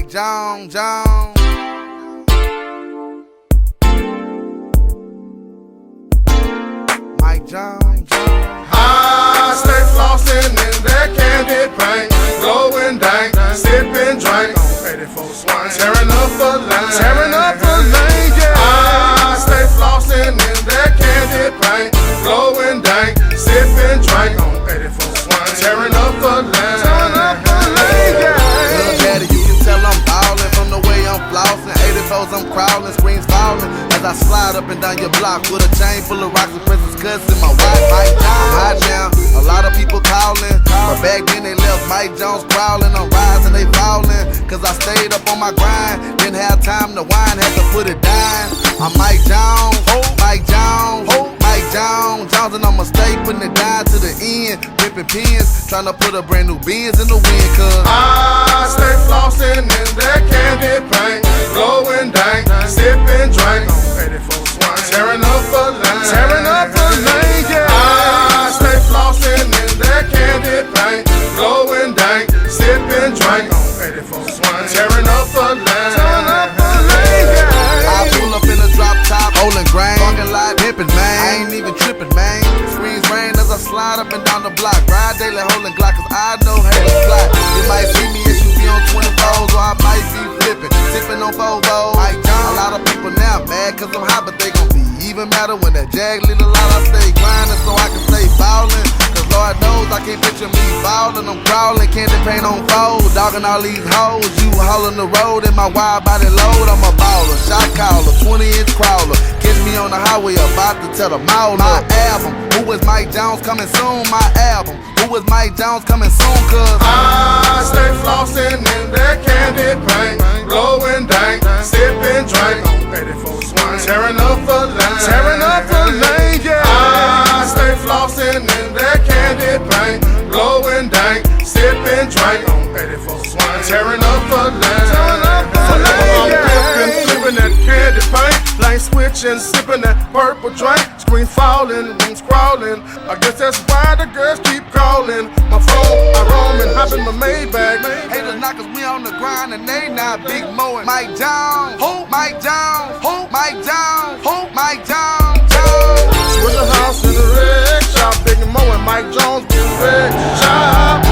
Mike Jones. Mike Jones. I stay flossing in that candy paint, glowing dank, sipping drink on 84 swing, tearing up a lane, yeah. I stay flossing in that candy paint, glowing dank, sipping drink on 84 swing, tearing up a lane, yeah. Little daddy, you can tell I'm ballin' from the way I'm flossing. 84s I'm crawling, screens falling as I slide up and down your block with a chain full of rocks and Princess Cuts in my wife. Mike Jones. Hot now, a lot of people calling, but back then they left Mike Jones crawling. I'm rising, they falling, cause I stayed up on my grind. Didn't have time to whine, had to put it down. I'm Mike Jones, Mike Jones, Mike Jones, and I'ma stay putting it down to the end. Ripping pins, trying to put a brand new Benz in the wind, cause I stay flossing in that candy paint, glowing dank, sipping drink on 84 swing, tearing up a lane, yeah. I stay flossing in that candy paint, glowing dank, sipping drink on 84 swing, tearing up a lane, yeah. I pull up in a drop top, holding grain, parking lot, pimpin', man. I ain't even trippin', man. Screens rain as I slide up and down the block. Ride daily, holding Glock, cause I know haters fly. You might see me as you be on 24s, or I might be flippin', sippin' on Fovos. A lot of people now mad cause I'm hot, but they gon' be even madder when that jag little lot. I stay grindin' so I can stay ballin', cause Lord knows I can't picture me ballin'. I'm crawlin', candy paint on fold, dogging all these hoes. You haulin' the road in my wide body load. I'm a baller, shot caller, 20-inch crawler. Catch me on the highway about to tell them all. My album, who is Mike Jones coming soon? My album, who is Mike Jones coming soon? Cause I stay flossing in that candy paint, glowing dank, sipping drink on 84 swing, tearing up a lane, yeah. I stay flossing in that candy paint, glowing dank, sipping drink on 84 swing, tearing up a lane, yeah. Flipping that candy paint, lane switching, sipping that purple drink, screen falling, rooms crawling. I guess that's why the girls keep calling. My phone, I roam and hop in my Maybach. haters knock 'cause we on the grind and they not big mowing. Mike Jones, Mike Jones, Mike Jones, Mike Jones. Switch the house in the red shop, big and mowing. Mike Jones, big red shop.